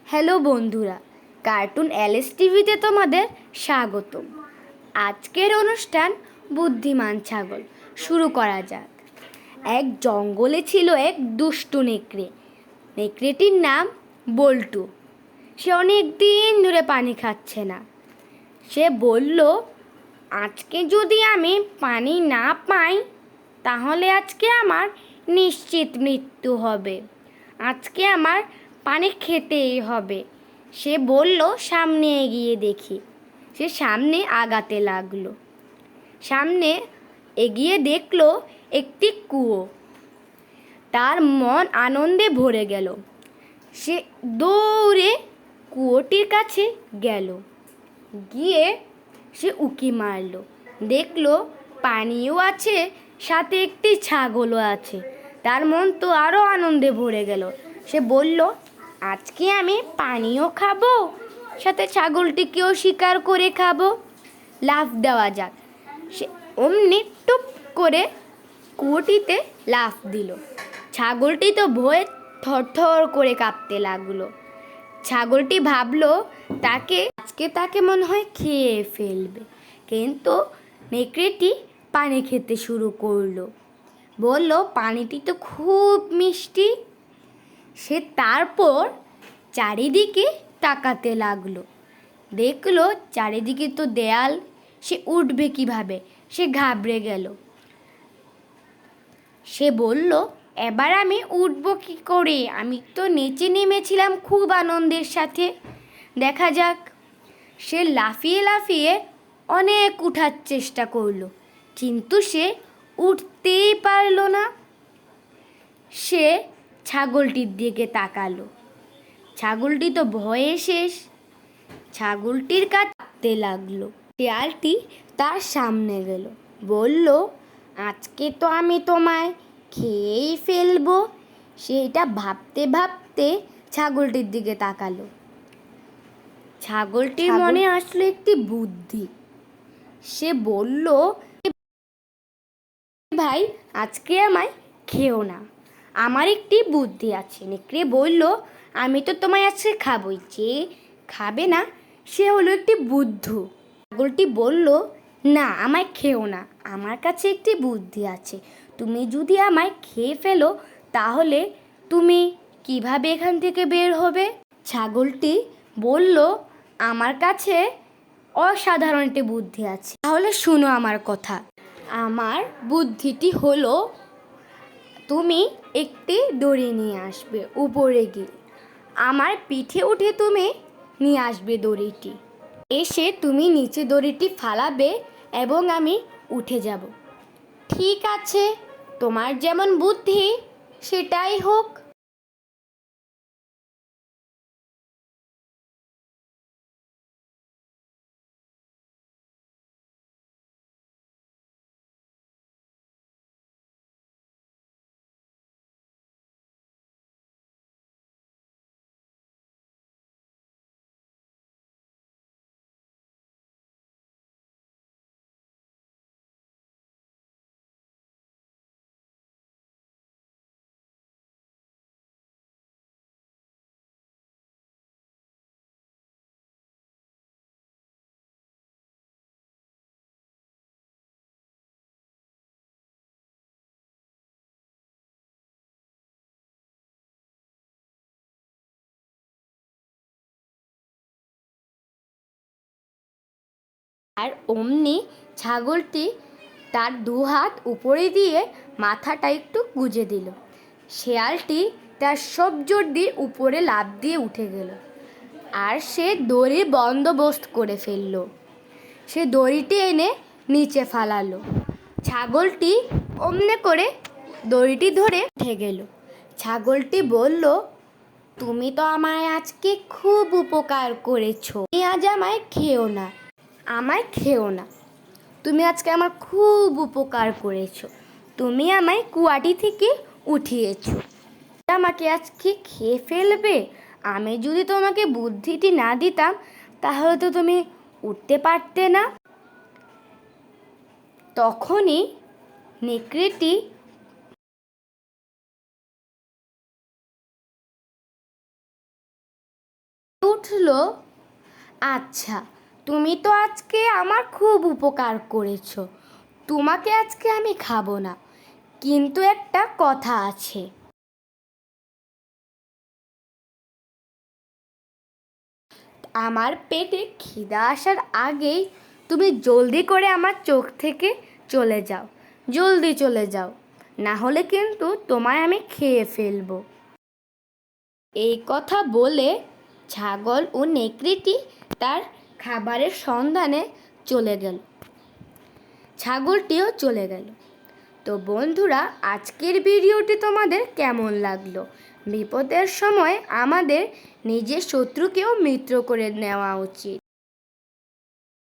Hello বন্ধুরা, cartoon LS টিভিতে তোমাদের স্বাগতম। আজকের অনুষ্ঠান বুদ্ধিমান ছাগল। শুরু করা যাক। এক জঙ্গলে ছিল এক দুষ্টু নেকড়ে। নেকড়েটির নাম বল্টু। সে অনেক দিন ধরে পানি খাচ্ছে না। সে বলল, আজকে যদি আমি পানি না পাই তাহলে আজকে আমার নিশ্চিত মৃত্যু হবে। আজকে আমার পানি খেতেই হবে। সে বলল, সামনে এগিয়ে দেখি। সে সামনে আগাতে লাগলো। সামনে এগিয়ে দেখলো একটি কুয়ো। তার মন আনন্দে ভরে গেল। সে দৌড়ে কুয়োটির কাছে গেল। গিয়ে সে উঁকি মারলো। দেখলো পানিও আছে, সাথে একটি ছাগলও আছে। তার মন তো আরও আনন্দে ভরে গেল। সে বলল, আজকে আমি পানিও খাবো, সাথে ছাগলটিকেও শিকার করে খাবো। লাফ দেওয়া যাক। সে অমনি টুপ করে কুয়োটিতে লাফ দিল। ছাগলটি তো ভয়ে থরথর করে কাঁপতে লাগলো। ছাগলটি ভাবলো তাকে মনে হয় খেয়ে ফেলবে, কিন্তু নেকড়েটি পানি খেতে শুরু করলো। বলল, পানিটি তো খুব মিষ্টি। সে তারপর চারিদিকে তাকাতে লাগলো। দেখলো চারিদিকে তো দেয়াল। সে উঠবে কিভাবে? সে ঘাবড়ে গেল। সে বলল, এবার আমি উঠবো কি করে? আমি তো নিচে নেমেছিলাম খুব আনন্দের সাথে। দেখা যাক। সে লাফিয়ে লাফিয়ে অনেক উঠার চেষ্টা করলো, কিন্তু সে উঠতেই পারল না। সে ছাগলটির দিকে তাকালো। ছাগলটি তো ভয়ে শেষ। ছাগলটির কাঁদতে লাগলো। শিয়ালটি তার সামনে গেল। বলল, আজকে তো আমি তোমায় খেয়েই ফেলবো। সেটা ভাবতে ভাবতে ছাগলটির দিকে তাকালো। ছাগলটির মনে আসলো একটি বুদ্ধি। সে বলল, ভাই, আজকে আমায় খেও না, আমার একটি বুদ্ধি আছে। নেকড়ে বলল, আমি তো তোমায় আজকে খাবই, যে খাবে না সে হলো একটি বুদ্ধু। ছাগলটি বলল, না, আমায় খেও না, আমার কাছে একটি বুদ্ধি আছে। তুমি যদি আমায় খেয়ে ফেলো তাহলে তুমি কিভাবে এখান থেকে বের হবে? ছাগলটি বলল, আমার কাছে অসাধারণ একটি বুদ্ধি আছে। তাহলে শুনো আমার কথা। আমার বুদ্ধিটি হলো, তুমি একটি দড়ি নিয়ে আসবে উপরে গিয়ে। আমার পিঠে উঠে তুমি নিয়ে আসবে দড়িটি। এসে তুমি নিচে দড়িটি ফালাবে এবং আমি উঠে যাব। ঠিক আছে, তোমার যেমন বুদ্ধি সেটাই হোক। আর অমনি ছাগলটি তার দুহাত উপরে দিয়ে মাথাটা একটু গুজে দিল। শেয়ালটি তার সব জোর দিয়ে উপরে লাফ দিয়ে উঠে গেল। আর সে দড়ির বন্দোবস্ত করে ফেলল। সে দড়িটি এনে নিচে ফালালো। ছাগলটি অমনি করে দড়িটি ধরে উঠে গেল। ছাগলটি বলল, তুমি তো আমায় আজকে খুব উপকার করেছো, তুমি আজ আমায় খেও না, আমায় খেও না। তুমি আজকে আমার খুব উপকার করেছো। তুমি আমায় কুয়াটি থেকে উঠিয়েছো, আমাকে আজকে খেয়ে ফেলবে। আমি যদি তোমাকে বুদ্ধিটি না দিতাম তাহলে তো তুমি উঠতে পারতে না। তখনই নেকড়েটি উঠল, আচ্ছা, তুমি তো আজকে আমার খুব উপকার করেছো, তোমাকে আজকে আমি খাবো না, কিন্তু একটা কথা আছে। আমার পেটে খিদা আসার আগেই তুমি জলদি করে আমার চোখ থেকে চলে যাও, জলদি চলে যাও, না হলে কিন্তু তোমায় আমি খেয়ে ফেলবো। এই কথা বলে ছাগল ও নেকড়েটি তার খাবারের সন্ধানে চলে গেল। ছাগলটিও চলে গেল। তো বন্ধুরা, আজকের ভিডিওটি তোমাদের কেমন লাগলো? বিপদের সময় আমাদের নিজের শত্রুকেও মিত্র করে নেওয়া উচিত।